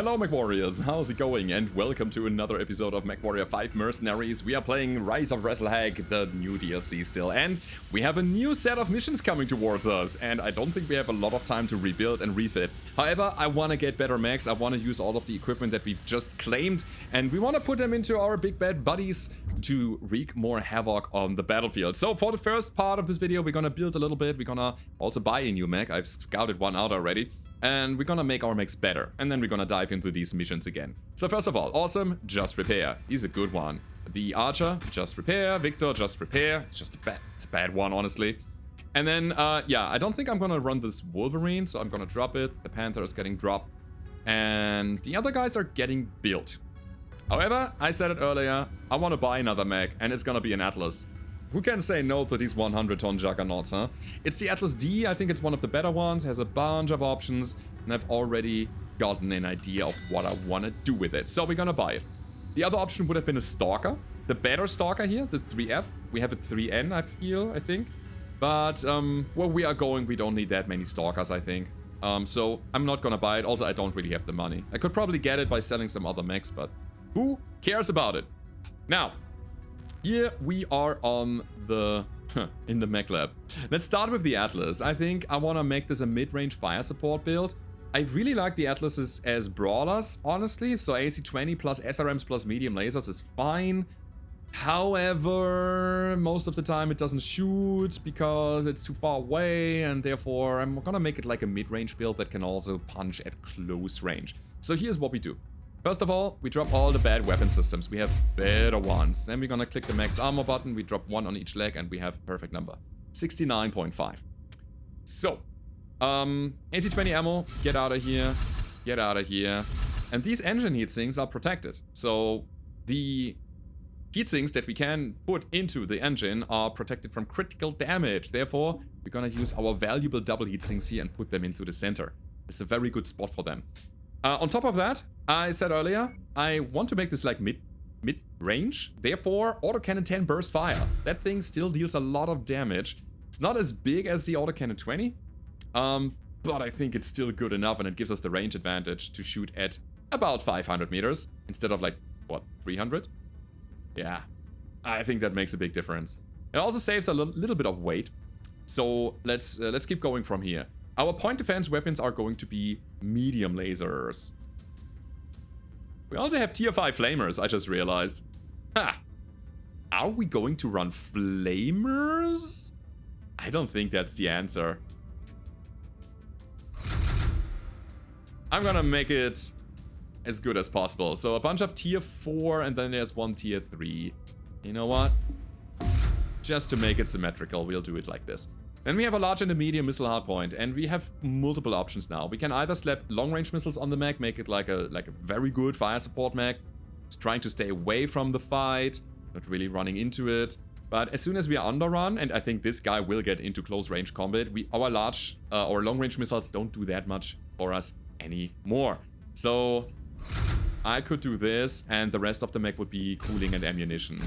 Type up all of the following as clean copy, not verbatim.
Hello Mechwarriors, how's it going? And welcome to another episode of Mechwarrior 5 Mercenaries. We are playing Rise of Rasalhague, the new DLC still, and we have a new set of missions coming towards us, and I don't think we have a lot of time to rebuild and refit. However, I want to get better mechs, I want to use all of the equipment that we've just claimed, and we want to put them into our big bad buddies to wreak more havoc on the battlefield. So for the first part of this video, we're gonna build a little bit, we're gonna also buy a new mech, I've scouted one out already. And we're gonna make our mechs better, and then we're gonna dive into these missions again. So first of all, Awesome, just repair. He's a good one. The Archer, just repair. Victor, just repair. It's just it's a bad one, honestly. And then, yeah, I don't think I'm gonna run this Wolverine, so I'm gonna drop it. The Panther is getting dropped. And the other guys are getting built. However, I said it earlier, I wanna buy another mech, and it's gonna be an Atlas. Who can say no to these 100-ton juggernauts, huh? It's the Atlas D, I think it's one of the better ones, has a bunch of options, and I've already gotten an idea of what I want to do with it, so we're gonna buy it. The other option would have been a Stalker, the better Stalker here, the 3F. We have a 3N, I think. But, where we are going, we don't need that many Stalkers, I think. So, I'm not gonna buy it, also I don't really have the money. I could probably get it by selling some other mechs, but who cares about it? Now, here we are on the in the mech lab. Let's start with the Atlas. I think I want to make this a mid-range fire support build. I really like the Atlases as brawlers, honestly. So AC-20 plus SRMs plus medium lasers is fine. However, most of the time it doesn't shoot because it's too far away, and therefore I'm gonna make it like a mid-range build that can also punch at close range. So here's what we do. First of all, we drop all the bad weapon systems. We have better ones. Then we're gonna click the max armor button. We drop one on each leg and we have a perfect number. 69.5. So, AC-20 ammo, get out of here. Get out of here. And these engine heatsinks are protected. So, the heatsinks that we can put into the engine are protected from critical damage. Therefore, we're gonna use our valuable double heatsinks here and put them into the center. It's a very good spot for them. On top of that, I said earlier, I want to make this like mid-range. Therefore, autocannon 10 burst fire. That thing still deals a lot of damage. It's not as big as the autocannon 20, but I think it's still good enough, and it gives us the range advantage to shoot at about 500 meters instead of like, what, 300? Yeah, I think that makes a big difference. It also saves a little bit of weight. So let's keep going from here. Our point defense weapons are going to be medium lasers. We also have tier 5 flamers, I just realized. Ha! Are we going to run flamers? I don't think that's the answer. I'm gonna make it as good as possible. So a bunch of tier 4 and then there's one tier 3. You know what? Just to make it symmetrical, we'll do it like this. Then we have a large and a medium missile hardpoint, and we have multiple options now. We can either slap long-range missiles on the mech, make it like a very good fire support mech. It's trying to stay away from the fight, not really running into it. But as soon as we are underrun, and I think this guy will get into close-range combat, our long-range missiles don't do that much for us anymore. So I could do this, and the rest of the mech would be cooling and ammunition.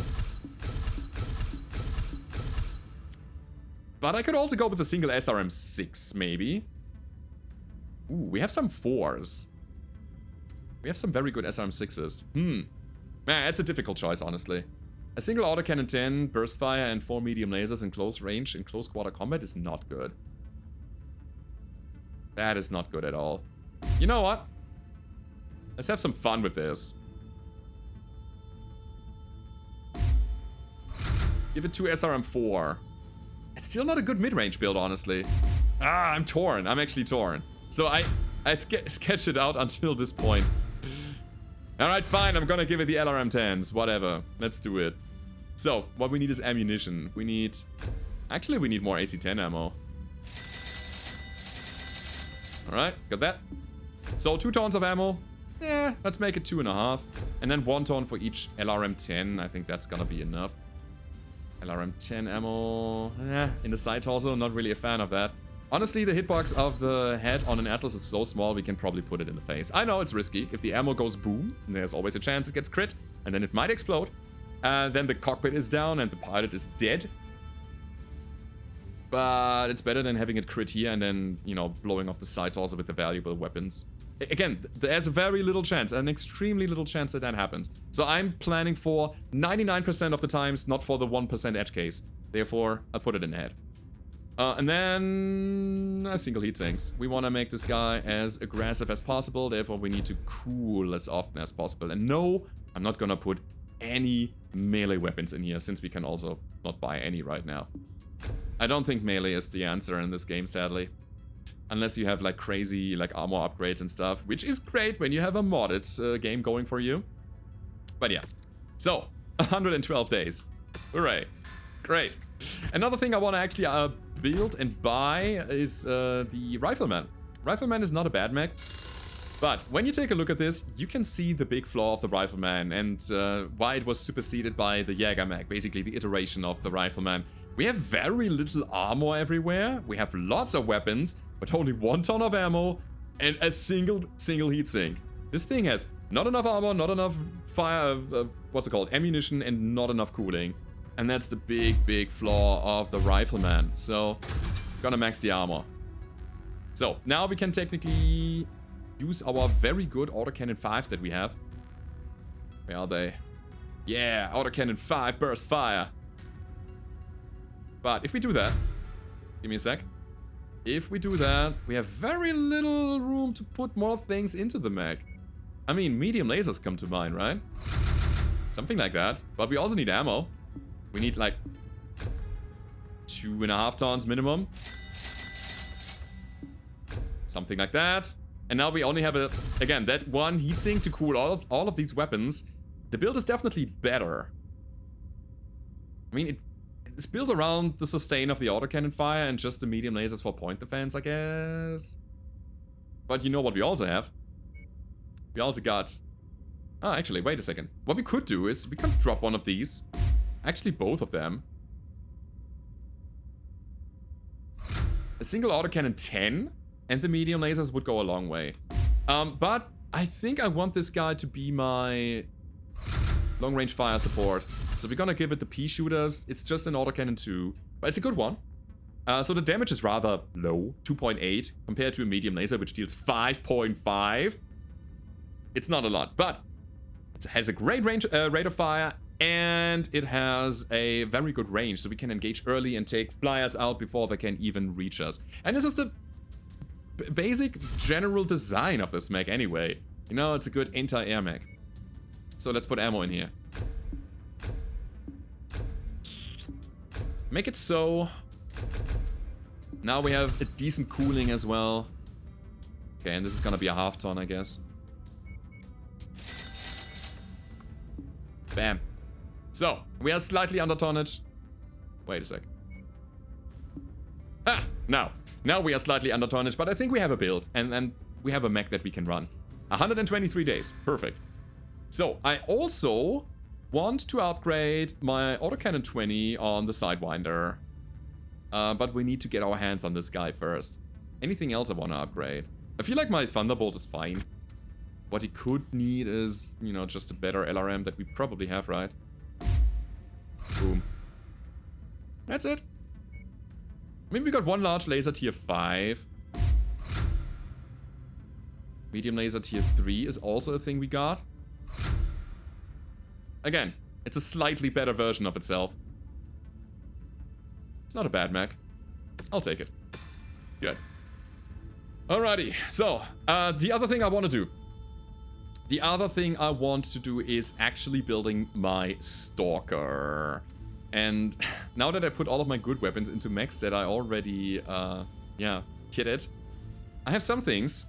But I could also go with a single SRM-6, maybe. Ooh, we have some 4s. We have some very good SRM-6s. Man, that's a difficult choice, honestly. A single autocannon 10, burst fire, and 4 medium lasers in close range in close quarter combat is not good. That is not good at all. You know what? Let's have some fun with this. Give it to SRM-4. It's still not a good mid-range build, honestly. I'm torn. I'm actually torn. So I sketched it out until this point. Alright, fine. I'm gonna give it the LRM-10s. Whatever. Let's do it. So, what we need is ammunition. We need... Actually, we need more AC-10 ammo. Alright, got that. So, 2 tons of ammo. Yeah, let's make it 2.5. And then 1 ton for each LRM-10. I think that's gonna be enough. LRM-10 ammo, in the side torso, not really a fan of that. Honestly, the hitbox of the head on an Atlas is so small, we can probably put it in the face. I know it's risky. If the ammo goes boom, there's always a chance it gets crit, and then it might explode. Then the cockpit is down and the pilot is dead. But it's better than having it crit here and then, you know, blowing off the side torso with the valuable weapons. again, there's a very little chance, an extremely little chance that that happens. So I'm planning for 99% of the times, not for the 1% edge case. Therefore, I'll put it in head. And then a single heat sinks. We want to make this guy as aggressive as possible. Therefore, we need to cool as often as possible. And no, I'm not gonna put any melee weapons in here, since we can also not buy any right now. I don't think melee is the answer in this game, sadly. Unless you have like crazy like armor upgrades and stuff, which is great when you have a modded game going for you. But yeah. So, 112 days. Hooray. Great. Another thing I want to actually build and buy is the Rifleman. Rifleman is not a bad mech. But when you take a look at this, you can see the big flaw of the Rifleman and why it was superseded by the Jäger mech, basically the iteration of the Rifleman. We have very little armor everywhere, we have lots of weapons, but only 1 ton of ammo and a single heatsink. This thing has not enough armor, not enough fire, what's it called, ammunition, and not enough cooling. And that's the big flaw of the Rifleman. So, gonna max the armor. So, now we can technically use our very good autocannon 5s that we have. Where are they? Yeah, autocannon 5 burst fire. But if we do that, give me a sec. If we do that, we have very little room to put more things into the mech. I mean, medium lasers come to mind, right? Something like that. But we also need ammo. We need like 2.5 tons minimum. Something like that. And now we only have again, that one heatsink to cool all of these weapons. The build is definitely better. I mean, it's built around the sustain of the autocannon fire and just the medium lasers for point defense, I guess. But you know what we also have? We also got... Ah, actually, wait a second. What we could do is we could drop one of these. Actually, both of them. A single autocannon 10 and the medium lasers would go a long way. But I think I want this guy to be my long-range fire support. So we're gonna give it the pea shooters. It's just an autocannon 2, but it's a good one. So the damage is rather low, 2.8, compared to a medium laser, which deals 5.5. It's not a lot, but it has a great range, rate of fire, and it has a very good range, so we can engage early and take flyers out before they can even reach us. And this is the basic general design of this mech anyway. You know, it's a good anti-air mech. So let's put ammo in here. Make it so. Now we have a decent cooling as well. Okay, and this is gonna be a half ton, I guess. Bam. So, we are slightly under tonnage. Wait a sec. Ah, now we are slightly under tonnage, but I think we have a build, and we have a mech that we can run. 123 days, perfect. So, I also want to upgrade my autocannon 20 on the Sidewinder. But we need to get our hands on this guy first. Anything else I want to upgrade? I feel like my Thunderbolt is fine. What he could need is, you know, just a better LRM that we probably have, right? Boom. That's it. I mean, we got one large laser tier 5. Medium laser tier 3 is also a thing we got. Again, it's a slightly better version of itself. It's not a bad mech. I'll take it. Good. Alrighty, so, the other thing I want to do. The other thing I want to do is actually building my Stalker. And now that I put all of my good weapons into mechs that I already, yeah, kitted, I have some things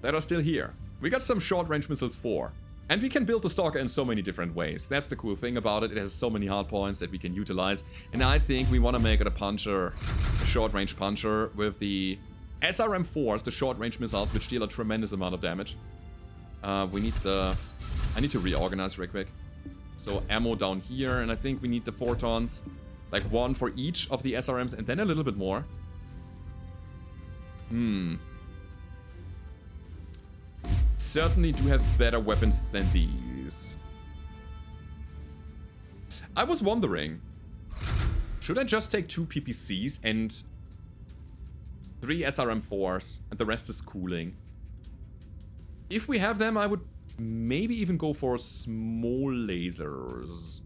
that are still here. We got some short-range missiles 4. And we can build the Stalker in so many different ways. That's the cool thing about it. It has so many hard points that we can utilize. And I think we want to make it a puncher, a short-range puncher with the SRM4s, the short-range missiles, which deal a tremendous amount of damage. We need the... I need to reorganize real quick. So ammo down here, and I think we need the 4 tons. Like 1 for each of the SRMs, and then a little bit more. Certainly do have better weapons than these. I was wondering, should I just take 2 PPCs and 3 SRM4s, and the rest is cooling? If we have them, I would maybe even go for small lasers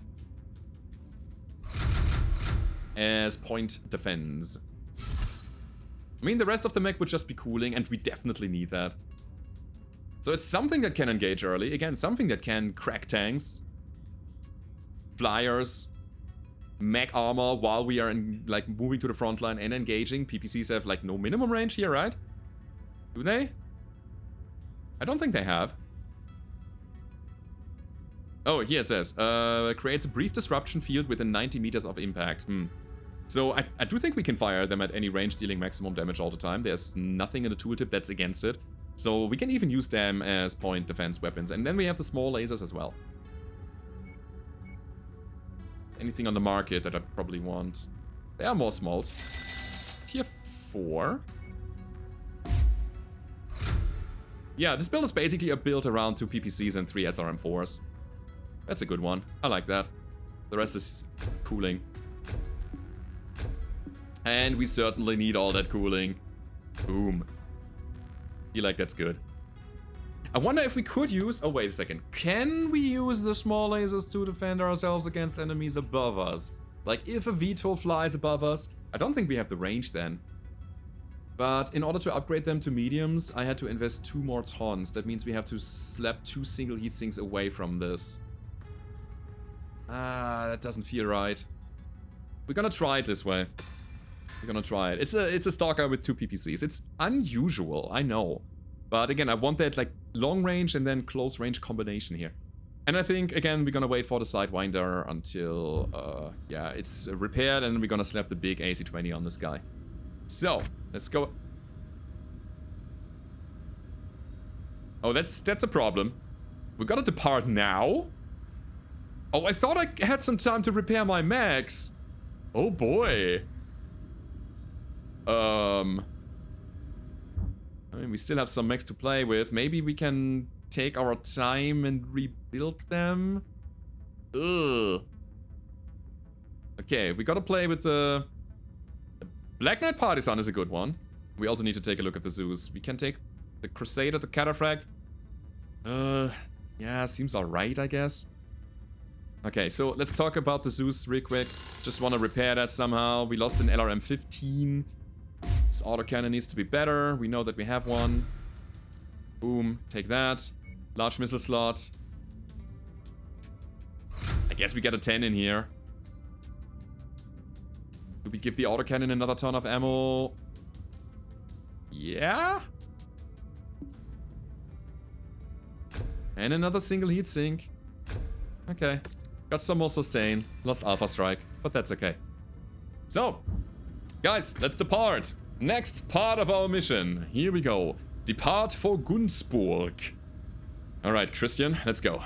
as point defense. I mean, the rest of the mech would just be cooling, and we definitely need that. So it's something that can engage early. Again, something that can crack tanks, flyers, mech armor while we are like moving to the front line and engaging. PPCs have like no minimum range here, right? Do they? I don't think they have. Oh, here it says, creates a brief disruption field within 90 meters of impact. So I do think we can fire them at any range, dealing maximum damage all the time. There's nothing in the tooltip that's against it. So we can even use them as point defense weapons. And then we have the small lasers as well. Anything on the market that I probably want. There are more smalls. Tier 4. Yeah, this build is basically a build around 2 PPCs and 3 SRM4s. That's a good one. I like that. The rest is cooling. And we certainly need all that cooling. Boom. Feel like that's good. I wonder if we could use... Oh, wait a second. Can we use the small lasers to defend ourselves against enemies above us? Like, if a VTOL flies above us, I don't think we have the range then. But in order to upgrade them to mediums, I had to invest 2 more tons. That means we have to slap 2 single heat sinks away from this. That doesn't feel right. We're gonna try it this way. We're gonna try it. It's a stalker with 2 PPCs. It's unusual, I know. But again, I want that like long range and then close range combination here. And I think, again, we're gonna wait for the Sidewinder until, yeah, it's repaired, and we're gonna slap the big AC-20 on this guy. So, let's go. Oh, that's a problem. We gotta depart now? Oh, I thought I had some time to repair my mechs. Oh boy. I mean, we still have some mechs to play with. Maybe we can take our time and rebuild them. Ugh. Okay, we gotta play with the Black Knight Partisan is a good one. We also need to take a look at the Zeus. We can take the Crusader, the Cataphract. Yeah, seems alright, I guess. Okay, so let's talk about the Zeus real quick. Just want to repair that somehow. We lost an LRM-15. This autocannon needs to be better. We know that we have one. Boom, take that. Large missile slot. I guess we get a 10 in here. Do we give the autocannon another ton of ammo? Yeah? And another single heat sink. Okay. Got some more sustain. Lost Alpha Strike, but that's okay. So, guys, let's depart. Next part of our mission. Here we go. Depart for Gunzburg. Alright, Christian, let's go.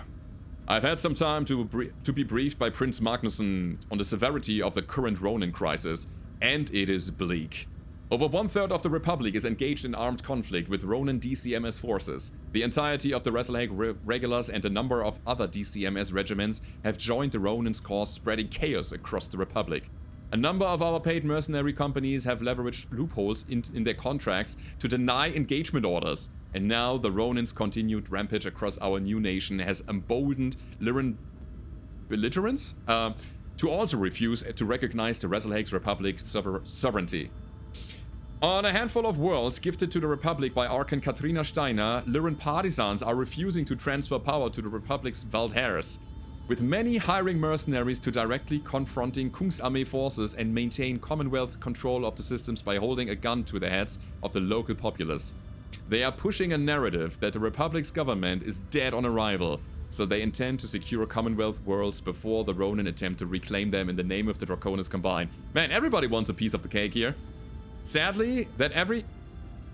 I've had some time to be briefed by Prince Magnusson on the severity of the current Ronin crisis, and it is bleak. Over 1/3 of the Republic is engaged in armed conflict with Ronin DCMS forces. The entirety of the Rasalhague regulars and a number of other DCMS regiments have joined the Ronin's cause, spreading chaos across the Republic. A number of our paid mercenary companies have leveraged loopholes in their contracts to deny engagement orders. And now the Ronin's continued rampage across our new nation has emboldened Lyran belligerents to also refuse to recognize the Rasalhague's Republic's sovereignty. On a handful of worlds gifted to the Republic by Archon Katrina Steiner, Lyran partisans are refusing to transfer power to the Republic's Valdhairs, with many hiring mercenaries to directly confronting Kungsarmee forces and maintain Commonwealth control of the systems by holding a gun to the heads of the local populace. They are pushing a narrative that the Republic's government is dead on arrival, so they intend to secure Commonwealth worlds before the Ronin attempt to reclaim them in the name of the Draconis combined. Man, everybody wants a piece of the cake here. Sadly, that every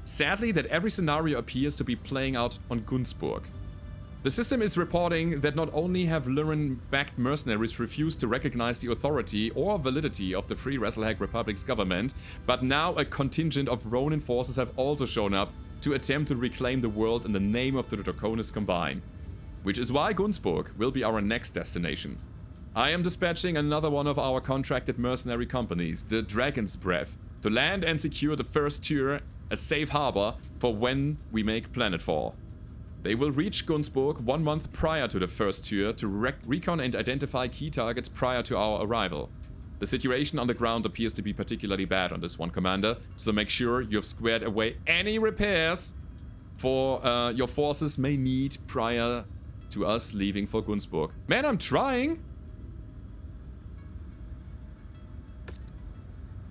scenario appears to be playing out on Gunzburg. The system is reporting that not only have Lyran-backed mercenaries refused to recognize the authority or validity of the Free Rasalhague Republic's government, but now a contingent of Ronin forces have also shown up to attempt to reclaim the world in the name of the Draconis combined. Which is why Gunzburg will be our next destination. I am dispatching another one of our contracted mercenary companies, the Dragon's Breath, to land and secure the first tier, a safe harbor for when we make planetfall. They will reach Gunzburg 1 month prior to the first tier to recon and identify key targets prior to our arrival. The situation on the ground appears to be particularly bad on this one, Commander, so make sure you have squared away any repairs for your forces may need prior to us leaving for Gunzburg. Man, I'm trying!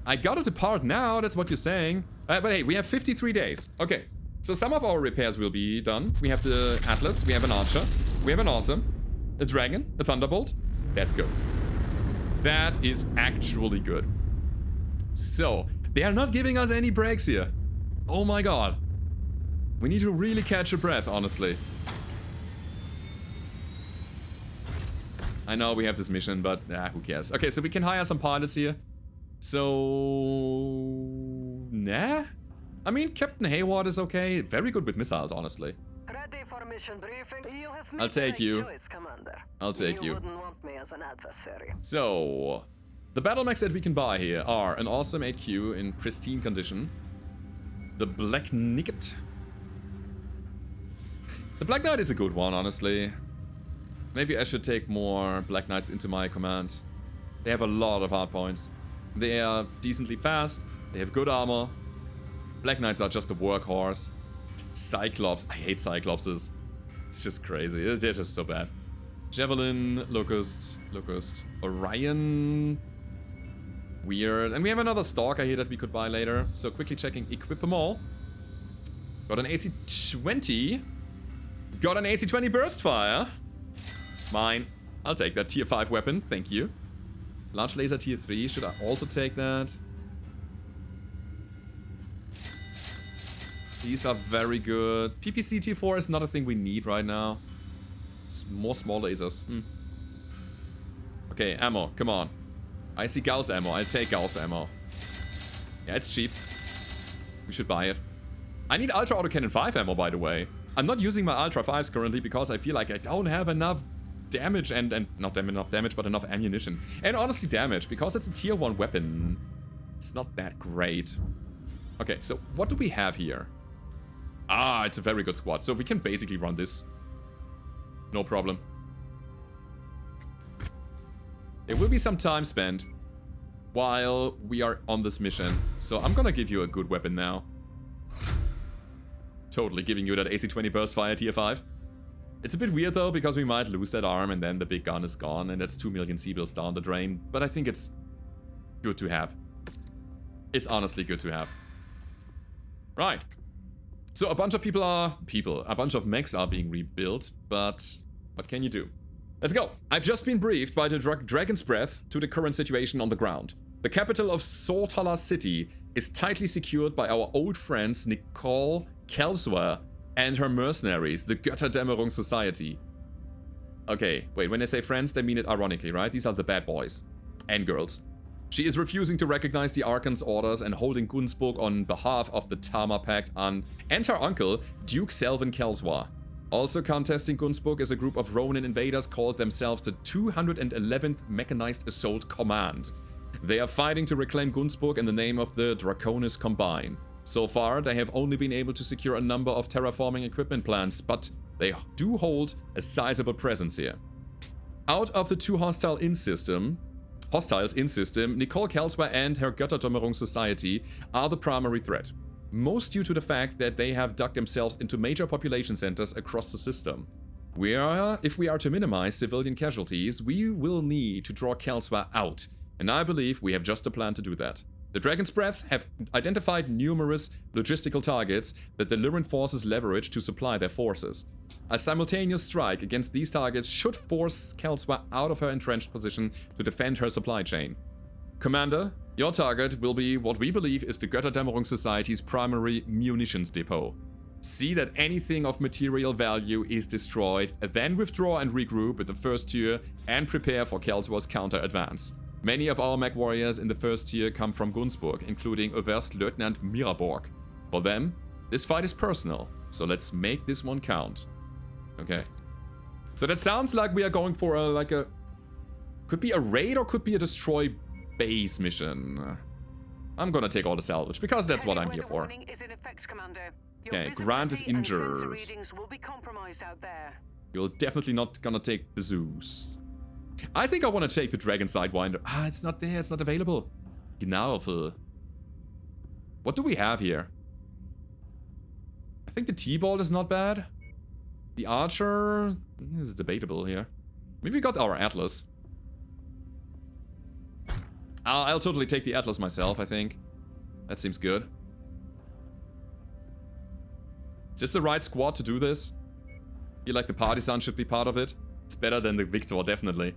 I gotta depart now, that's what you're saying. But hey, we have 53 days. Okay, so some of our repairs will be done. We have the Atlas, we have an Archer, we have an Awesome, a Dragon, a Thunderbolt. That's good. That is actually good. So, they are not giving us any breaks here. Oh my god. We need to really catch a breath, honestly. I know we have this mission, but who cares? Okay, so we can hire some pilots here. So... nah? I mean, Captain Hayward is okay. Very good with missiles, honestly. Ready for mission briefing? You have I'll take you. Choice, Commander. I'll take you. Wouldn't want me as an adversary. So, the Battlemechs that we can buy here are an awesome HQ in pristine condition. The Black Knight. The Black Knight is a good one, honestly. Maybe I should take more Black Knights into my command. They have a lot of hard points. They are decently fast. They have good armor. Black Knights are just a workhorse. Cyclops. I hate Cyclopses. It's just crazy. They're just so bad. Javelin, Locust, Orion. Weird. And we have another Stalker here that we could buy later. So quickly checking. Equip them all. Got an AC-20. Got an AC-20 burst fire. Mine. I'll take that tier 5 weapon. Thank you. Large laser tier 3. Should I also take that? These are very good. PPC tier 4 is not a thing we need right now. More small lasers. Okay, ammo. Come on. I see Gauss ammo. I'll take Gauss ammo. Yeah, it's cheap. We should buy it. I need Ultra Autocannon 5 ammo, by the way. I'm not using my Ultra 5s currently because I feel like I don't have enough damage and not enough damage, but enough ammunition. And honestly damage, because it's a tier 1 weapon. It's not that great. Okay, so what do we have here? Ah, it's a very good squad. So we can basically run this. No problem. There will be some time spent while we are on this mission. So I'm gonna give you a good weapon now. Totally giving you that AC-20 burst fire tier 5. It's a bit weird though, because we might lose that arm and then the big gun is gone and that's 2 million C-bills down the drain. But I think it's good to have. It's honestly good to have. Right. So a bunch of a bunch of mechs are being rebuilt, but what can you do? Let's go. I've just been briefed by the Dragon's Breath to the current situation on the ground. The capital of Sortala City is tightly secured by our old friends Nicole Kelswer and her mercenaries, the Götterdämmerung Society. Okay, wait, when they say friends, they mean it ironically, right? These are the bad boys. And girls. She is refusing to recognize the Archon's orders and holding Gunzburg on behalf of the Tama Pact and her uncle, Duke Selvin Kelswa. Also contesting Gunzburg is a group of Ronin invaders called themselves the 211th Mechanized Assault Command. They are fighting to reclaim Gunzburg in the name of the Draconis Combine. So far, they have only been able to secure a number of terraforming equipment plants, but they do hold a sizable presence here. Out of the 2 hostiles in system, Nicole Kelswa and her Götterdämmerung Society are the primary threat. Most due to the fact that they have dug themselves into major population centers across the system. If we are to minimize civilian casualties, we will need to draw Kelswa out, and I believe we have just a plan to do that. The Dragon's Breath have identified numerous logistical targets that the Lyran forces leverage to supply their forces. A simultaneous strike against these targets should force Kelswa out of her entrenched position to defend her supply chain. Commander, your target will be what we believe is the Götterdämmerung Society's primary munitions depot. See that anything of material value is destroyed, then withdraw and regroup with the first tier and prepare for Kelswa's counter-advance. Many of our Mechwarriors in the first tier come from Gunzburg, including Oberstleutnant Miraborg. For them, this fight is personal, so let's make this one count. Okay. So that sounds like we are going for a could be a raid or could be a destroy base mission. I'm gonna take all the salvage because that's what I'm here for. Is in effect, Commander. Okay, Grant is injured. Readings will be compromised out there. You're definitely not gonna take the Zeus. I think I want to take the Dragon Sidewinder. Ah, it's not there. It's not available. Genau. What do we have here? I think the T-Ball is not bad. The Archer is debatable here. Maybe we got our Atlas. I'll totally take the Atlas myself, I think. That seems good. Is this the right squad to do this? I feel like the Partisan should be part of it. It's better than the Victor, definitely.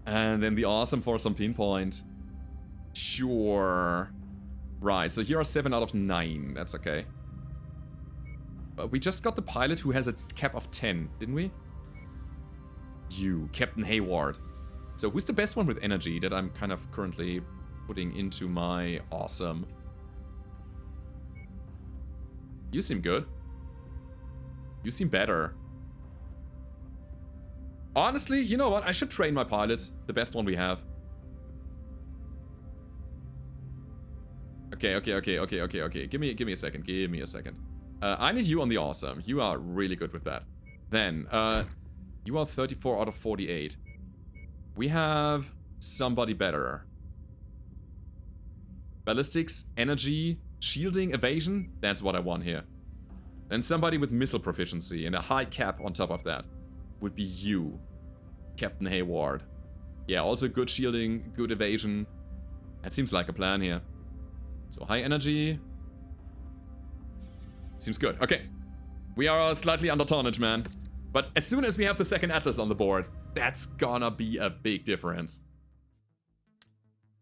And then the Awesome for some pinpoint. Sure. Right, so here are 7 out of 9. That's okay. But we just got the pilot who has a cap of 10, didn't we? You, Captain Hayward. So who's the best one with energy that I'm kind of currently putting into my Awesome? You seem good. You seem better. Honestly, you know what? I should train my pilots. The best one we have. Okay. Give me a second. I need you on the Awesome. You are really good with that. Then, you are 34 out of 48. We have somebody better. Ballistics, energy, shielding, evasion. That's what I want here. Then somebody with missile proficiency and a high cap on top of that would be you, Captain Hayward. Yeah, also good shielding, good evasion. That seems like a plan here. So high energy. Seems good. Okay. We are slightly under tonnage, man. But as soon as we have the second Atlas on the board, that's gonna be a big difference.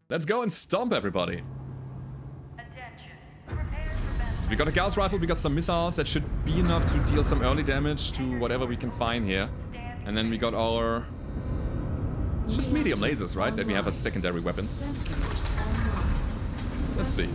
Let's go and stomp everybody. So we got a Gauss rifle, we got some missiles that should be enough to deal some early damage to whatever we can find here. And then we got our... It's just medium lasers, right? That we have as secondary weapons. Let's see.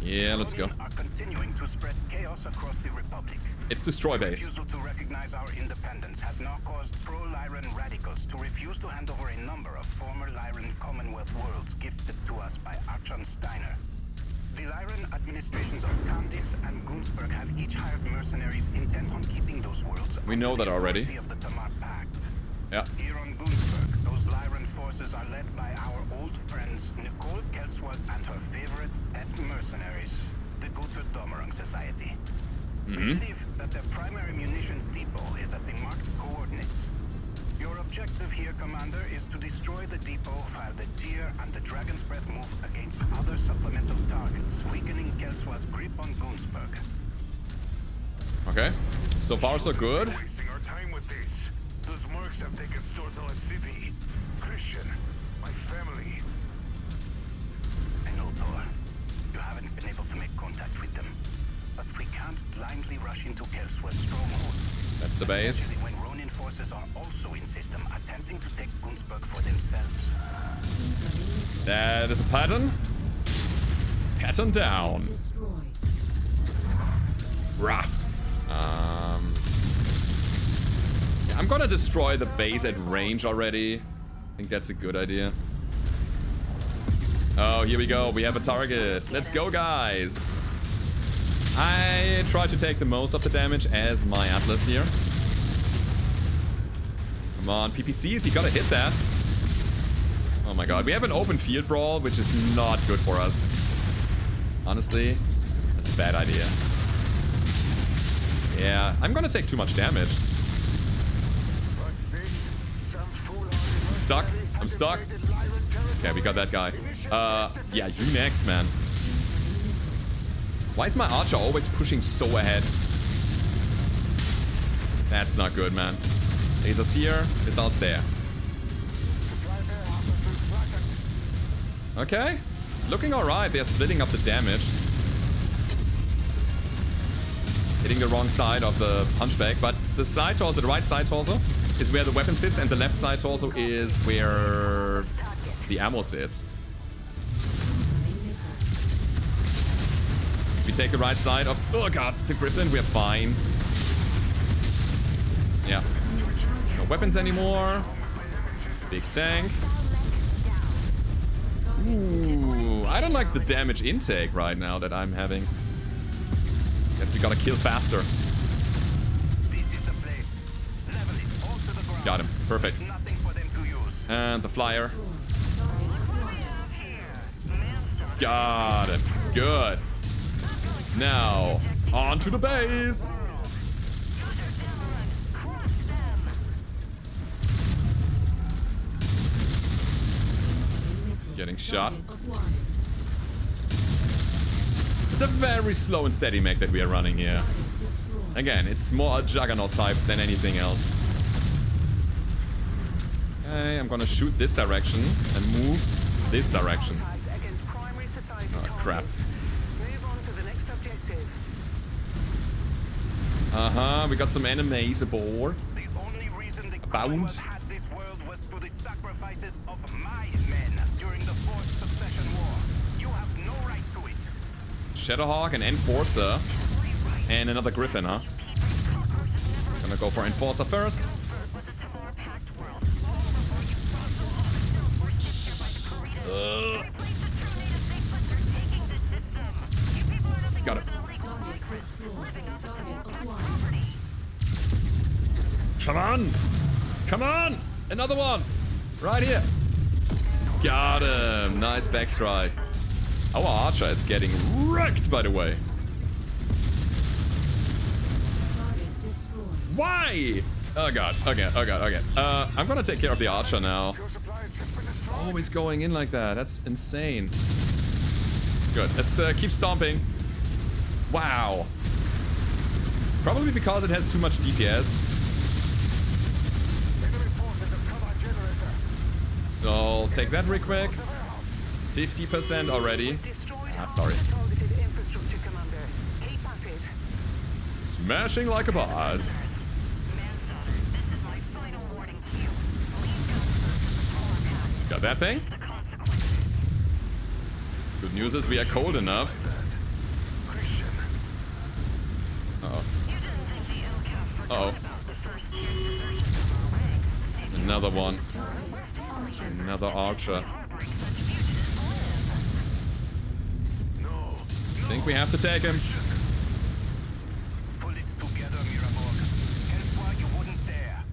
Yeah, let's go. Are continuing to spread chaos across the Republic. It's destroy base. Refusal to recognize our independence has now caused pro-Lyran radicals to refuse to hand over a number of former Lyran Commonwealth worlds gifted to us by Archon Steiner. The Lyran administrations of Candice and Gunzburg have each hired mercenaries intent on keeping those worlds. We know that already. Of the Tamar Pact. Yeah. Here on Gunzburg, those Lyran forces are led by our old friends Nicole Kelsworth and her favorite pet mercenaries, the Guter Domerung Society. We believe that their primary munitions depot is at the marked coordinates. Your objective here, Commander, is to destroy the depot while the Tyr and the Dragon's Breath move against other supplemental targets, weakening Kelsworth's grip on Gunzburg. Okay. So far, so good. Wasting our time with this. Those mercs have taken Storthala City. Christian, my family. I know, Thor. You haven't been able to make contact with them. But we can't blindly rush into Kelsworth's stronghold. That's the base. Especially when Ronin forces are also in system, attempting to take Gunzburg for themselves. That is a pattern. Pattern down. Wrath. Yeah, I'm gonna destroy the base at range already. I think that's a good idea. Oh, here we go. We have a target. Let's go, guys. I try to take the most of the damage as my Atlas here. Come on, PPCs, you gotta hit that. Oh my god, we have an open field brawl, which is not good for us. Honestly, that's a bad idea. Yeah, I'm gonna take too much damage. I'm stuck. I'm stuck. Okay, we got that guy. Yeah, you next, man. Why is my archer always pushing so ahead? That's not good, man. Lasers here, missiles there. Okay, it's looking alright. They're splitting up the damage. Hitting the wrong side of the punchback, but the side torso, the right side torso, is where the weapon sits, and the left side torso is where the ammo sits. We take the right side of... Oh god, the Griffin, we're fine. Yeah. No weapons anymore. Big tank. Ooh, I don't like the damage intake right now that I'm having. Guess we gotta kill faster. This is the place. Level it all to the ground. Got him. Perfect. Nothing for them to use. And the flyer. Got it. Good. Now, on to the base. Getting shot. It's a very slow and steady mech that we are running here. Again, it's more a juggernaut type than anything else. Okay, I'm gonna shoot this direction and move this direction. Oh, crap. Move on to the next objective. Uh-huh, we got some enemies aboard. The only reason the Bound. Commonwealth had this world was through the sacrifices of my men during the Fourth Succession War. You have no right to it. Shadowhawk, an Enforcer, and another Griffin, huh? Gonna go for Enforcer first. Got it. Come on! Come on! Another one! Right here! Got him! Nice backstrike. Our archer is getting wrecked, by the way. Why? Oh god, okay, oh god, okay. I'm gonna take care of the archer now. It's always going in like that. That's insane. Good, let's keep stomping. Wow. Probably because it has too much DPS. So, take that real quick. 50% already. Ah, sorry. Smashing like a boss. Got that thing? Good news is we are cold enough. Uh-oh. Uh-oh. Another one. Another archer. I think we have to take him. Pull it together, Miraborg. Hence why you wouldn't dare.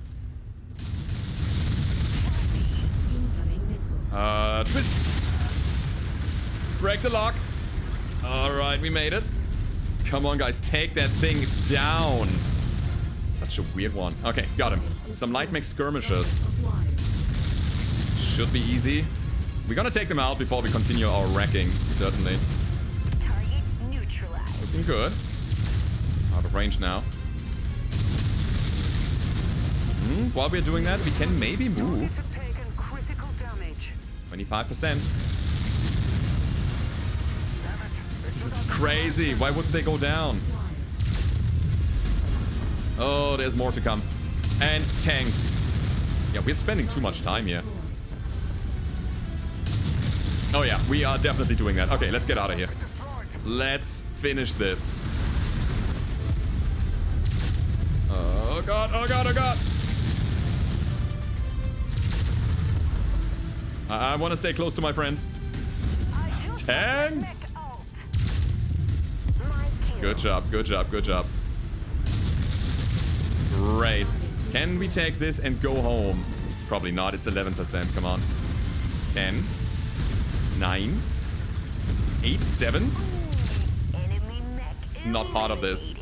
Twist. Break the lock. Alright, we made it. Come on, guys, take that thing down. Such a weird one. Okay, got him. Some light mech skirmishers. Should be easy. We're gonna take them out before we continue our wrecking, certainly. Target neutralized. Looking good. Out of range now. While we're doing that, we can maybe move. 25%. This is crazy. Why wouldn't they go down? Oh, there's more to come. And tanks. Yeah, we're spending too much time here. Oh yeah, we are definitely doing that. Okay, let's get out of here. Let's finish this. Oh god, oh god, oh god. I want to stay close to my friends. Tanks! Good job, good job, good job. Great. Can we take this and go home? Probably not, it's 11%, come on. 10. 9. 8, 7. It's not part of this.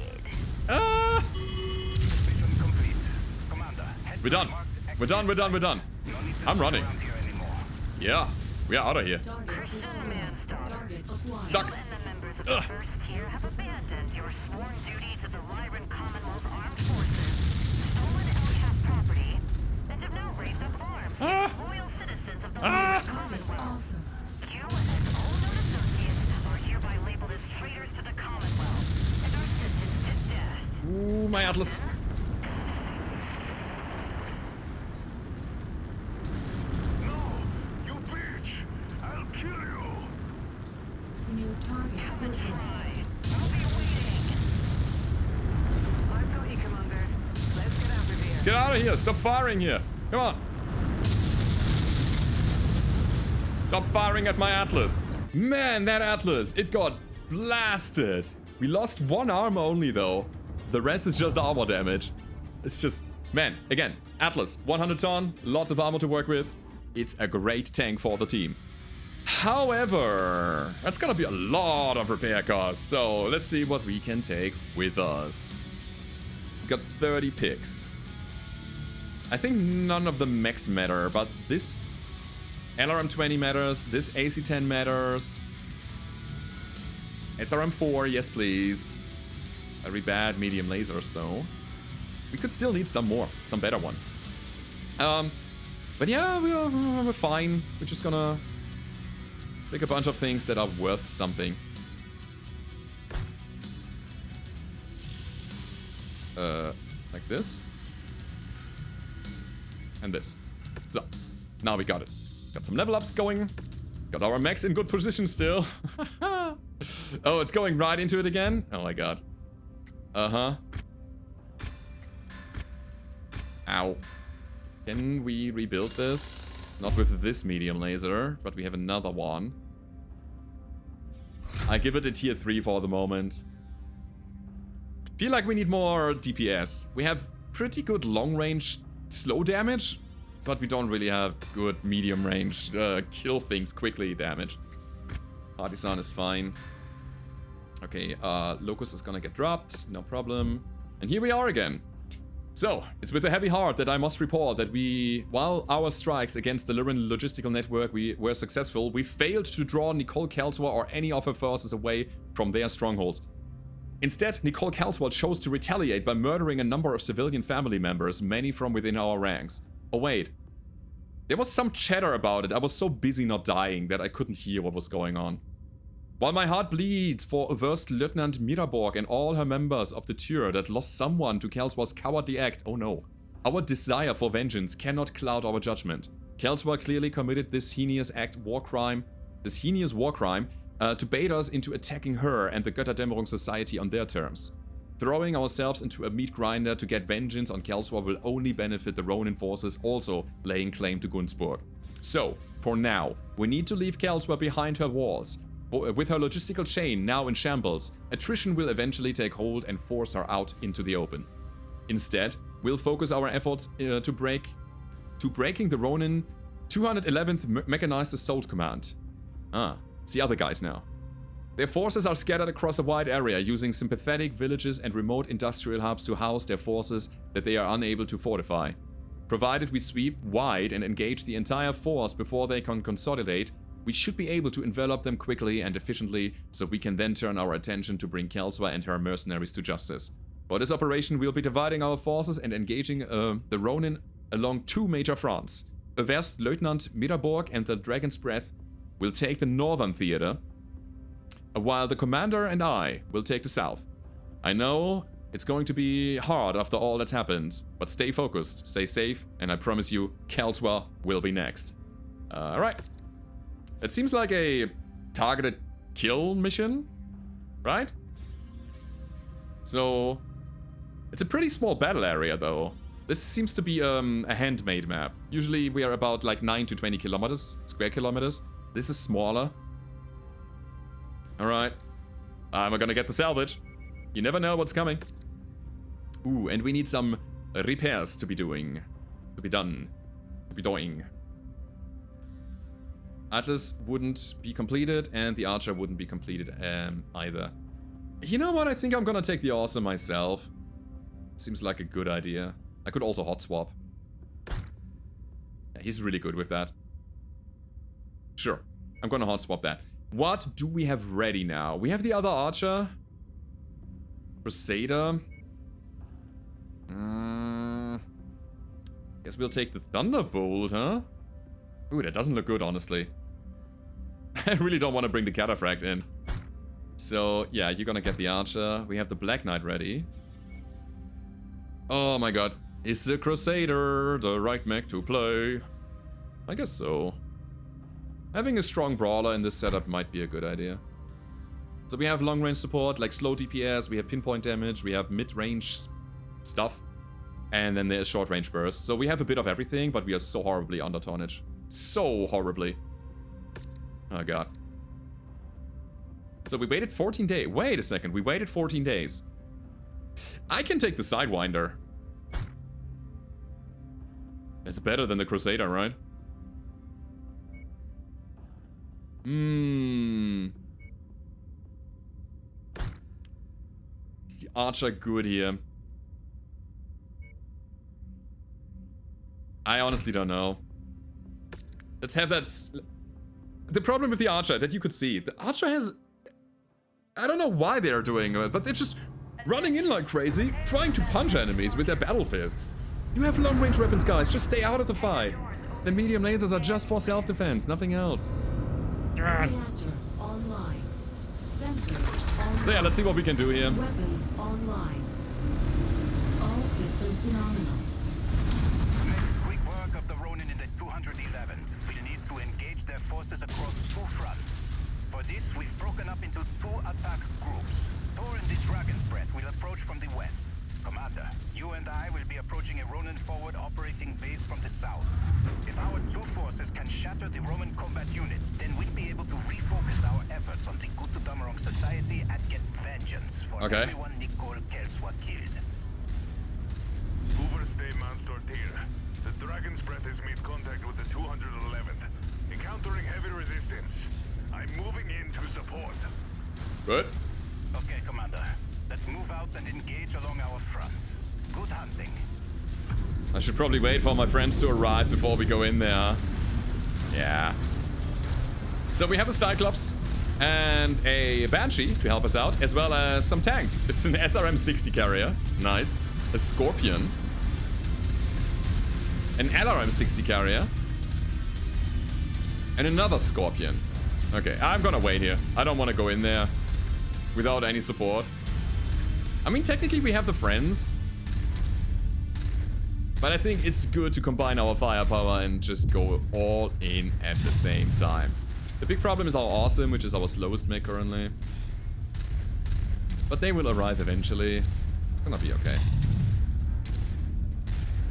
Ah! We're done. We're done, we're done, we're done. I'm running. Yeah, we are out of here. Stuck. Ugh. Ah! Ah! Ooh, my Atlas. New target. I'll be waiting. I've got you, Commander. Let's get out of here. Let's get out of here. Stop firing here. Come on. Stop firing at my Atlas. Man, that Atlas, it got blasted. We lost one armor only though. The rest is just armor damage. It's just, man, again, Atlas, 100 ton, lots of armor to work with. It's a great tank for the team. However, that's gonna be a lot of repair costs. So let's see what we can take with us. We got 30 picks. I think none of the mechs matter, but this LRM-20 matters, this AC-10 matters. SRM-4, yes please. Very bad medium lasers though. We could still need some more, some better ones. But yeah, we're fine. We're just gonna pick a bunch of things that are worth something. Like this. And this. So, now we got it. Got some level ups going. Got our mechs in good position still. Oh, it's going right into it again? Oh my god. Uh-huh. Ow. Can we rebuild this? Not with this medium laser, but we have another one. I give it a tier 3 for the moment. Feel like we need more DPS. We have pretty good long range slow damage, but we don't really have good medium range kill things quickly damage. Partisan is fine. Okay, Locust is gonna get dropped, no problem. And here we are again. So, it's with a heavy heart that I must report that while our strikes against the Lyran logistical network were successful, we failed to draw Nicole Kelswa or any of her forces away from their strongholds. Instead, Nicole Kelswa chose to retaliate by murdering a number of civilian family members, many from within our ranks. Oh wait, there was some chatter about it. I was so busy not dying that I couldn't hear what was going on. While my heart bleeds for First Lieutenant Miraborg and all her members of the Tour that lost someone to Kelswa's cowardly act, oh no. Our desire for vengeance cannot cloud our judgment. Kelswa clearly committed this heinous war crime to bait us into attacking her and the Götterdämmerung Society on their terms. Throwing ourselves into a meat grinder to get vengeance on Kelswa will only benefit the Ronin forces also laying claim to Gunzburg. So, for now, we need to leave Kelswa behind her walls. With her logistical chain now in shambles, attrition will eventually take hold and force her out into the open. Instead, we'll focus our efforts to breaking the Ronin 211th Mechanized Assault Command. Ah, it's the other guys now. Their forces are scattered across a wide area using sympathetic villages and remote industrial hubs to house their forces that they are unable to fortify. Provided we sweep wide and engage the entire force before they can consolidate, we should be able to envelop them quickly and efficiently, so we can then turn our attention to bring Kelswa and her mercenaries to justice. For this operation, we'll be dividing our forces and engaging the Ronin along 2 major fronts. First Lieutenant Miraborg and the Dragon's Breath will take the northern theater, while the commander and I will take the south. I know it's going to be hard after all that's happened, but stay focused, stay safe, and I promise you, Kelswa will be next. Alright. It seems like a targeted kill mission, right? So, it's a pretty small battle area though. This seems to be a handmade map. Usually we are about like 9 to 20 kilometers, square kilometers. This is smaller. Alright. I'm gonna get the salvage. You never know what's coming. Ooh, and we need some repairs to be doing. To be doing. Atlas wouldn't be completed, and the Archer wouldn't be completed either. You know what? I think I'm gonna take the Awesome myself. Seems like a good idea. I could also hot swap. Yeah, he's really good with that. Sure. I'm gonna hot swap that. What do we have ready now? We have the other Archer. Crusader. Guess we'll take the Thunderbolt, huh? Ooh, that doesn't look good, honestly. I really don't want to bring the Cataphract in. So, yeah, you're gonna get the Archer. We have the Black Knight ready. Oh my god. Is the Crusader the right mech to play? I guess so. Having a strong brawler in this setup might be a good idea. So we have long-range support, like slow DPS, we have pinpoint damage, we have mid-range stuff, and then there's short-range bursts. So we have a bit of everything, but we are so horribly under tonnage. So horribly. Oh god. So we waited 14 days. Wait a second, we waited 14 days. I can take the Sidewinder. It's better than the Crusader, right? Is the Archer good here? I honestly don't know. Let's have that... The problem with the Archer that you could see. The Archer has... I don't know why they're doing it, but they're just running in like crazy, trying to punch enemies with their battle fists. You have long-range weapons, guys. Just stay out of the fight. The medium lasers are just for self-defense, nothing else. Reactor online. Sensors online. So yeah, let's see what we can do here. Weapons online. All systems nominal. To make quick work of the Ronin in the 211th, we'll need to engage their forces across 2 fronts. For this, we've broken up into 2 attack groups. Thor and the Dragon's Breath will approach from the west. Commander, you and I will be approaching a Ronin forward operating base from the south. If our 2 forces can shatter the Roman combat units, then we'll be able to refocus our efforts on the Guttudamarong Society and get vengeance for everyone Nicole Kelswa killed. Overstay Manstortir. The Dragon's Breath has made contact with the 211th. Encountering heavy resistance. I'm moving in to support. Good. Okay, Commander. Let's move out and engage along our front. Good hunting. I should probably wait for my friends to arrive before we go in there. Yeah. So we have a Cyclops and a Banshee to help us out, as well as some tanks. It's an SRM-60 carrier. Nice. A Scorpion. An LRM-60 carrier. And another Scorpion. Okay, I'm gonna wait here. I don't want to go in there without any support. I mean, technically we have the friends. But I think it's good to combine our firepower and just go all in at the same time. The big problem is our Awesome, which is our slowest mech currently. But they will arrive eventually. It's gonna be okay.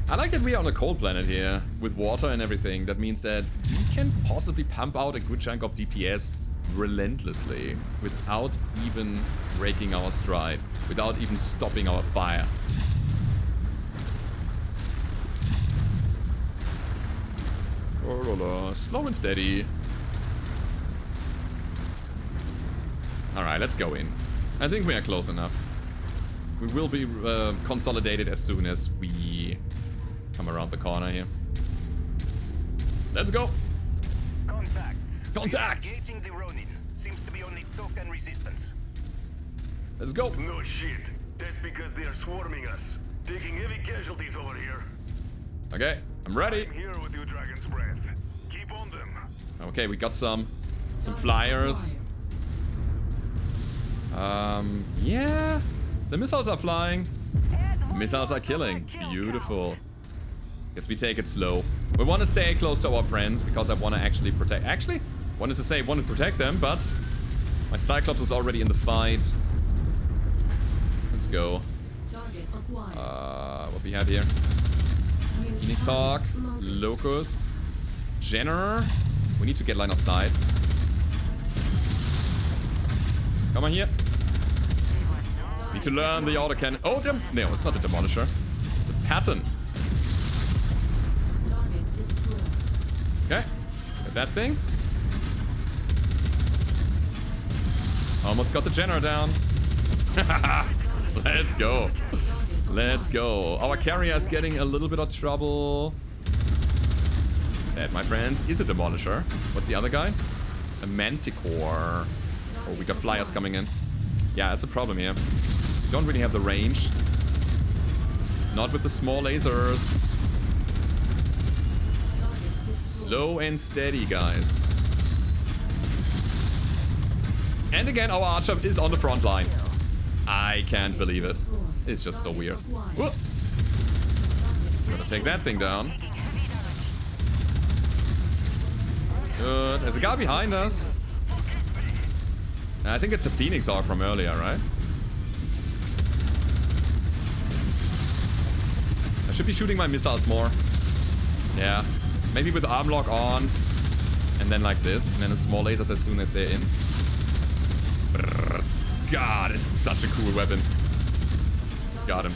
I like that we are on a cold planet here, with water and everything. That means that we can possibly pump out a good chunk of DPS relentlessly, without even breaking our stride, without even stopping our fire. Slow and steady. Alright, let's go in. I think we are close enough. We will be consolidated as soon as we come around the corner here. Let's go. Contact. Contact. We are engaging the Ronin. Seems to be only token resistance. Let's go. No shit. That's because they are swarming us. Taking heavy casualties over here. Okay, I'm ready. I'm here with you, Dragon's Breath. Keep on them. Okay, we got some flyers. Yeah. The missiles are flying. Missiles are killing. Beautiful. Guess we take it slow. We want to stay close to our friends because I want to actually protect. Actually, wanted to protect them, but my Cyclops is already in the fight. Let's go. What we have here? Phoenix Hawk, Locust, Jenner. We need to get line of sight. Come on here. Need to learn the autocannon. Oh, no, it's not a Demolisher. It's a Pattern. Okay, get that thing. Almost got the Jenner down. Let's go. Let's go. Our carrier is getting a little bit of trouble. That, my friends, is a Demolisher. What's the other guy? A Manticore. Oh, we got flyers coming in. Yeah, that's a problem here. We don't really have the range. Not with the small lasers. Slow and steady, guys. And again, our Archer is on the front line. I can't believe it. It's just so weird. Whoa. Gotta take that thing down. Good. There's a guy behind us. I think it's a Phoenix Hawk from earlier, right? I should be shooting my missiles more. Yeah. Maybe with arm lock on. And then like this. And then the small lasers as soon as they're in. Brrr. God, it's such a cool weapon. Got him.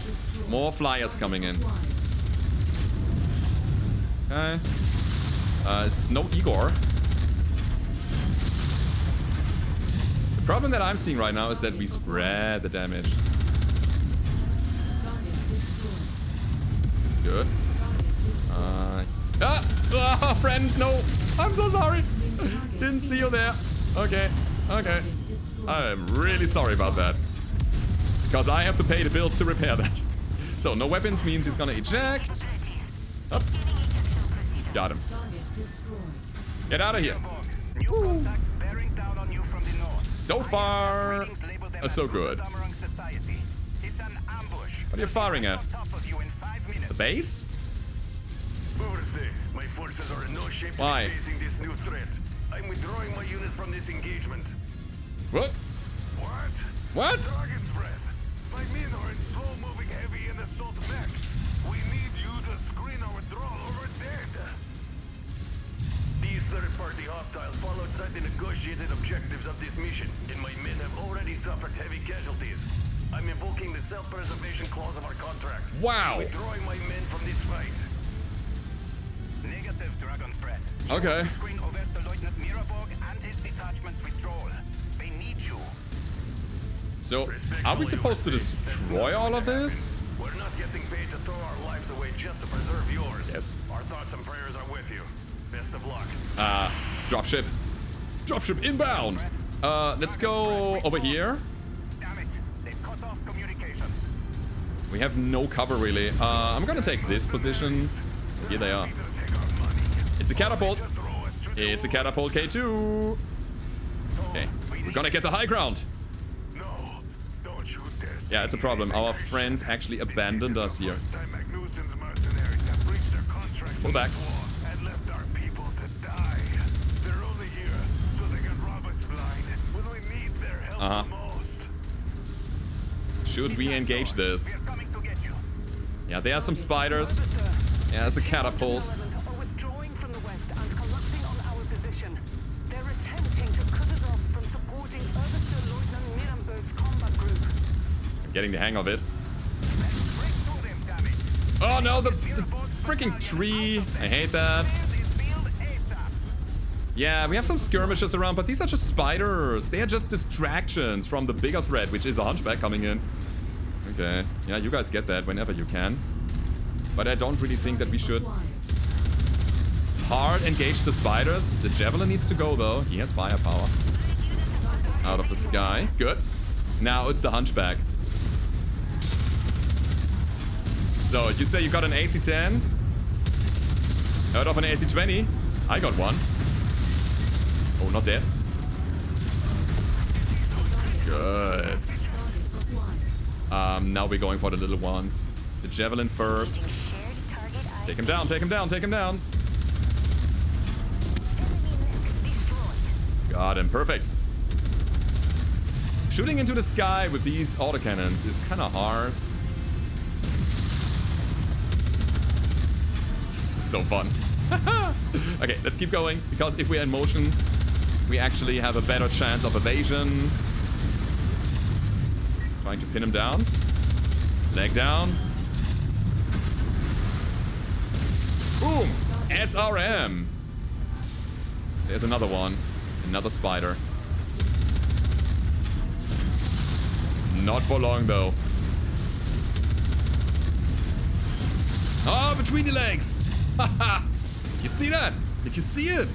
More flyers coming in. Okay. This is no Igor. The problem that I'm seeing right now is that we spread the damage. Good. Friend, no. I'm so sorry. Didn't see you there. Okay. Okay. I am really sorry about that. Because I have to pay the bills to repair that. So, no weapons means he's gonna eject. Up. Got him. Get out of here. So far, so good. What are you firing at? The base? Overstay. My forces are in no shape Why? to be facing this new threat. I'm withdrawing my units from this engagement. What? What? What? Dragon's breath. My men are in slow-moving heavy and assault mechs. We need you to screen our withdrawal or we're dead. These third-party hostiles fall outside the negotiated objectives of this mission, and my men have already suffered heavy casualties. I'm invoking the self-preservation clause of our contract. Wow. Withdrawing my men from this fight. Negative, Dragon's Breath. Okay. Screen Oberste Leutnant Miraborg and his detachment's withdrawal. They need you. So, are we supposed to destroy all of this? We're not getting paid to throw our lives away just to preserve yours. Yes. Our thoughts and prayers are with you. Best of luck. Dropship. Dropship inbound. Let's go over here. Damn it. They've cut off communications. We have no cover really. I'm gonna take this position. Here they are. It's a catapult. It's a catapult K2. Okay. We're gonna get the high ground. No, don't you dare. Yeah, it's a problem. Our friends actually abandoned us here. Pull back. And left our people to die. They're only here so they can rob us blind when we need their help the most. Should we engage this? We're coming to get you. Yeah, there are some spiders. Yeah, there's a catapult. Are withdrawing from the west and collapsing on our position. They're attempting to cut us off from supporting Oberste Leutnant Mirenberg's combat group. I'm getting the hang of it. Let's break through them, damn it. Oh no, the freaking tree. I hate that. Clear this field ASAP. Yeah, we have some skirmishes around, but these are just spiders. They are just distractions from the bigger threat, which is a hunchback coming in. Okay. Yeah, you guys get that whenever you can. But I don't really think that we should hard engage the spiders. The javelin needs to go though. He has firepower. Out of the sky. Good. Now it's the hunchback. So, you say you got an AC-10? Heard of an AC-20? I got one. Oh, not dead. Good. Now we're going for the little ones. The javelin first. Shared target Take him down, take him down, take him down. Got him, perfect. Shooting into the sky with these autocannons is kind of hard. This is so fun. Okay, let's keep going, because if we're in motion, we actually have a better chance of evasion. Trying to pin him down. Leg down. Boom! SRM! There's another one. Another spider. Not for long, though. Oh, between the legs! Haha! Did you see that? Did you see it?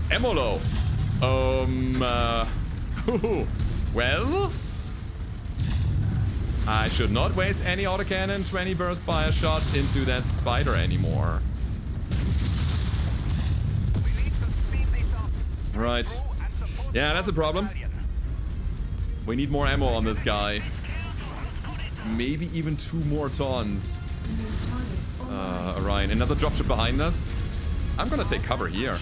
Ammo low. Well... I should not waste any autocannon 20 burst fire shots into that spider anymore. Right. Yeah, that's a problem. We need more ammo on this guy. Maybe even 2 more tons. Orion, another dropship behind us. I'm gonna take cover here.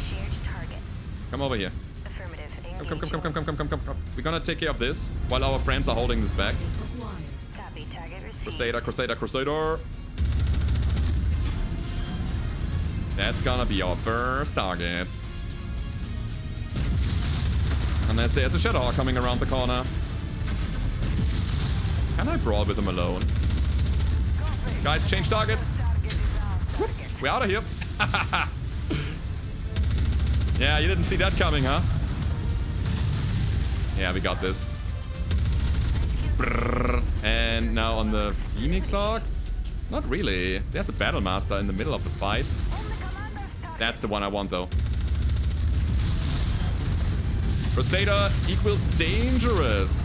Come over here. Come. We're gonna take care of this while our friends are holding this back. Crusader. That's gonna be our first target. Unless there's a Shadowhawk coming around the corner. Can I brawl with him alone? Guys, change target. Whoop, we're out of here. Yeah, you didn't see that coming, huh? Yeah, we got this. Brrr. And now on the Phoenix Hawk? Not really. There's a Battle Master in the middle of the fight. That's the one I want, though. Crusader equals dangerous.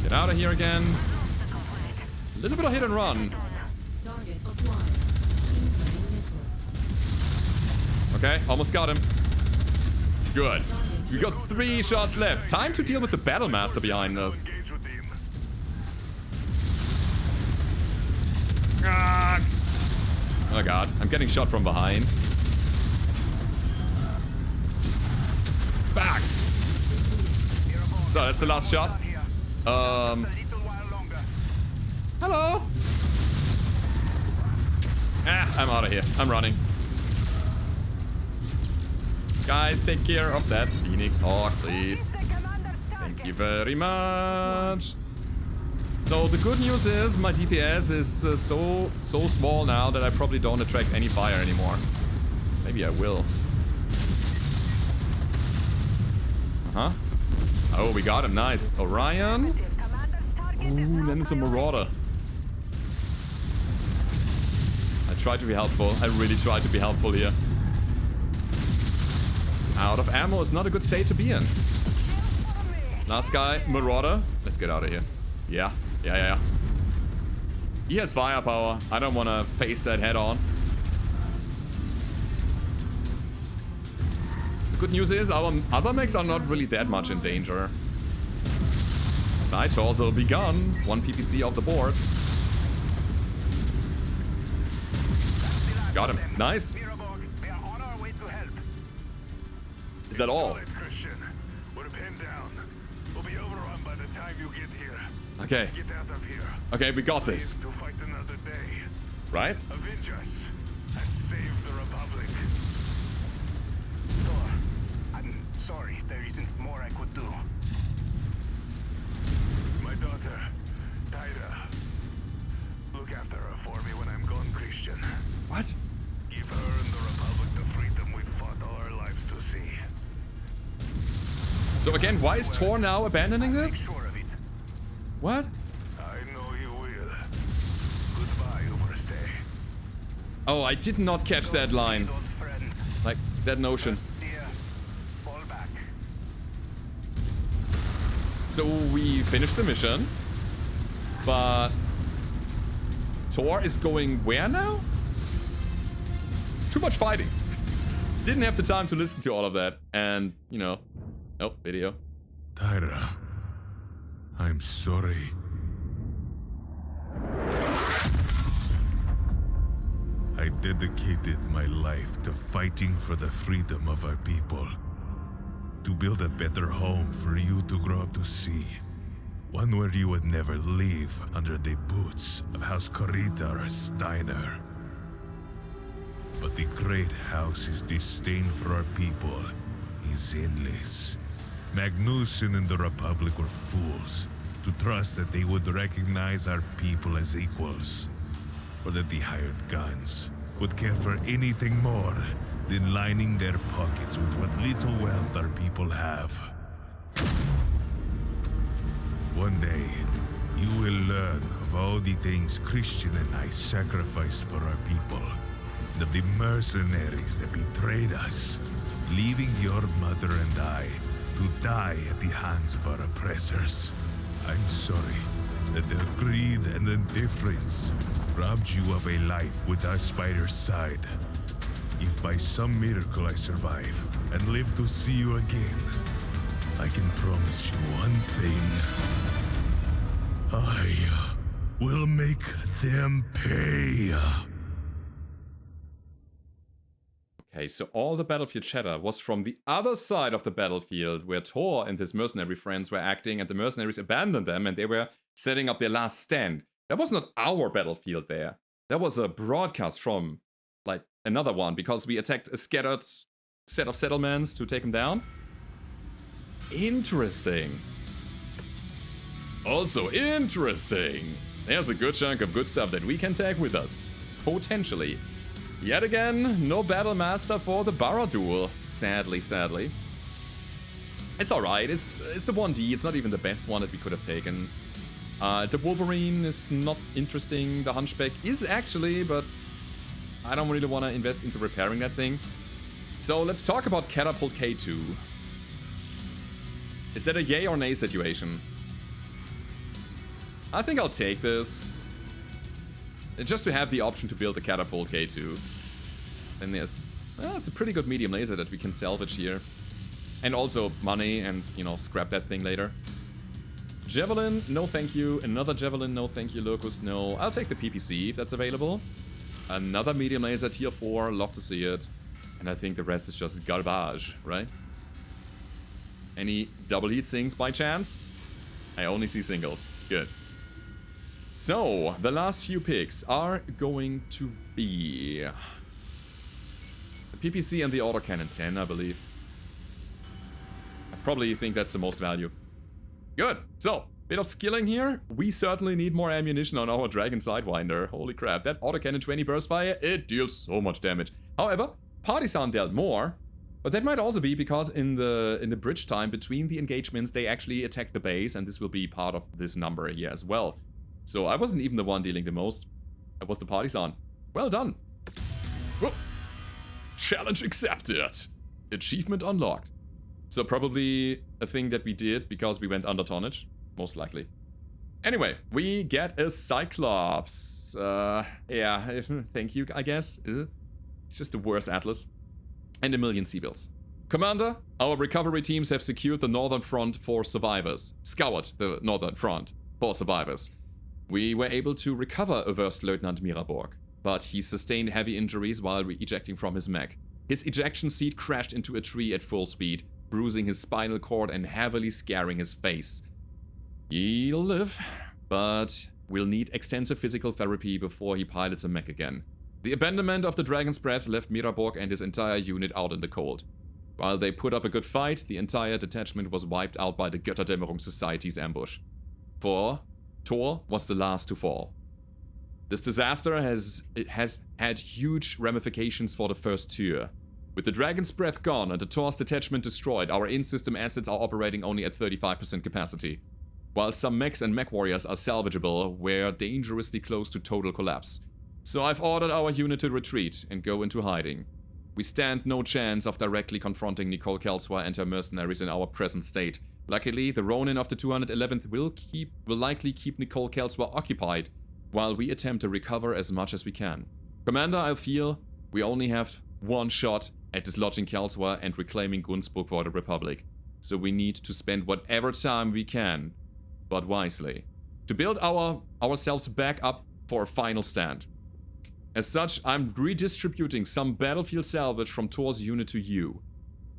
Get out of here again. A little bit of hit and run. Target acquired. Incoming missile. Okay, almost got him. Good. We got 3 shots left. Time to deal with the Battle Master behind us. Engage with him. Ah. Oh god, I'm getting shot from behind. Back. So that's the last shot. Hello. I'm out of here. I'm running. Guys, take care of that Phoenix Hawk, please. Thank you very much. So the good news is my DPS is so small now that I probably don't attract any fire anymore. Maybe I will. Uh-huh. Oh, we got him. Nice. Orion. Ooh, then it's a Marauder. I tried to be helpful. I really tried to be helpful here. Out of ammo is not a good state to be in. Last guy, Marauder. Let's get out of here. Yeah. He has firepower. I don't want to face that head on. The good news is our other mechs are not really that much in danger. Side torso begun. 1 PPC off the board. Got him. Nice. Is that all? Christian, we're pinned down. We'll be overrun by the time you get here. Okay. Get out of here. Okay, we got this. To fight another day. Right? Avenge us and save the Republic. Thor, I'm sorry. There isn't more I could do. My daughter, Tyra. Look after her for me when I'm gone, Christian. What? Give her and the Republic the freedom we've fought all our lives to see. So again, why is Thor now abandoning Make this? sure of it. What? I know you will. Goodbye, Overstay. Oh, I did not catch that line. Old friends. Like, that notion. Dear, fall back. So we finished the mission. But Thor is going where now? Too much fighting. Didn't have the time to listen to all of that. And, you know. Oh, video. Tyra, I'm sorry. I dedicated my life to fighting for the freedom of our people. To build a better home for you to grow up to see. One where you would never leave under the boots of House Corita or Steiner. But the great house's disdain for our people is endless. Magnussen and the Republic were fools to trust that they would recognize our people as equals, or that the hired guns would care for anything more than lining their pockets with what little wealth our people have. One day, you will learn of all the things Christian and I sacrificed for our people, and of the mercenaries that betrayed us, leaving your mother and I to die at the hands of our oppressors. I'm sorry that their greed and indifference robbed you of a life with us by your side. If by some miracle I survive and live to see you again, I can promise you one thing. I will make them pay. Okay, so all the battlefield chatter was from the other side of the battlefield where Thor and his mercenary friends were acting and the mercenaries abandoned them and they were setting up their last stand. That was not our battlefield there. That was a broadcast from, like, another one because we attacked a scattered set of settlements to take them down. Interesting. Also interesting. There's a good chunk of good stuff that we can take with us. Potentially. Yet again, no Battle Master for the Baradul. Sadly. It's alright. It's a 1D. It's not even the best one that we could have taken. The Wolverine is not interesting. The Hunchback is actually, but I don't really want to invest into repairing that thing. So let's talk about Catapult K2. Is that a yay or nay situation? I think I'll take this. Just to have the option to build a Catapult K2. And there's... Well, it's a pretty good medium laser that we can salvage here. And also money and, you know, scrap that thing later. Javelin, no thank you. Another Javelin, no thank you. Locust, no. I'll take the PPC if that's available. Another medium laser, tier 4, love to see it. And I think the rest is just garbage, right? Any double heat sinks by chance? I only see singles. Good. So, the last few picks are going to be... the PPC and the autocannon 10, I believe. I probably think that's the most value. Good. So, bit of skilling here. We certainly need more ammunition on our Dragon Sidewinder. Holy crap. That autocannon 20 burst fire, it deals so much damage. However, Partisan dealt more. But that might also be because in the bridge time between the engagements, they actually attacked the base, and this will be part of this number here as well. So I wasn't even the one dealing the most. It was the Partisan. Well done. Whoa. Challenge accepted. Achievement unlocked. So probably a thing that we did because we went under tonnage. Most likely. Anyway, we get a Cyclops. Yeah, thank you, I guess. It's just the worst Atlas. And a million Seabills. Commander, our recovery teams have secured the northern front for survivors. Scoured the northern front for survivors. We were able to recover First Lieutenant Miraborg, but he sustained heavy injuries while ejecting from his mech. His ejection seat crashed into a tree at full speed, bruising his spinal cord and heavily scarring his face. He'll live, but will need extensive physical therapy before he pilots a mech again. The abandonment of the Dragon's Breath left Miraborg and his entire unit out in the cold. While they put up a good fight, the entire detachment was wiped out by the Götterdämmerung Society's ambush. For Thor was the last to fall. This disaster has had huge ramifications for the first tier. With the Dragon's Breath gone and the Thor's detachment destroyed, our in-system assets are operating only at 35% capacity. While some mechs and Mechwarriors are salvageable, we're dangerously close to total collapse. So I've ordered our unit to retreat and go into hiding. We stand no chance of directly confronting Nicole Kelswa and her mercenaries in our present state. Luckily, the Ronin of the 211th will likely keep Nicole Kelswa occupied while we attempt to recover as much as we can. Commander, I feel we only have one shot at dislodging Kelswa and reclaiming Gunzburg for the Republic. So we need to spend whatever time we can, but wisely, to build ourselves back up for a final stand. As such, I'm redistributing some battlefield salvage from Thor's unit to you.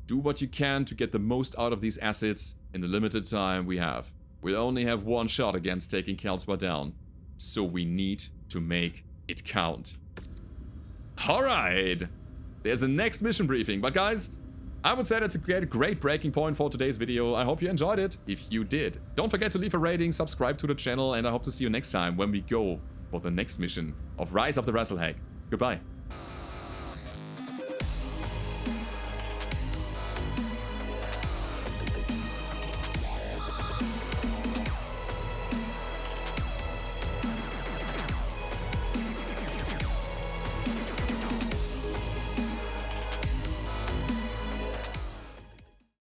Do what you can to get the most out of these assets in the limited time we have. We'll only have one shot against taking Kelswa down, so we need to make it count. Alright! There's a next mission briefing, but guys, I would say that's a great breaking point for today's video. I hope you enjoyed it. If you did, don't forget to leave a rating, subscribe to the channel, and I hope to see you next time when we go for the next mission of Rise of the Rasalhague. Goodbye.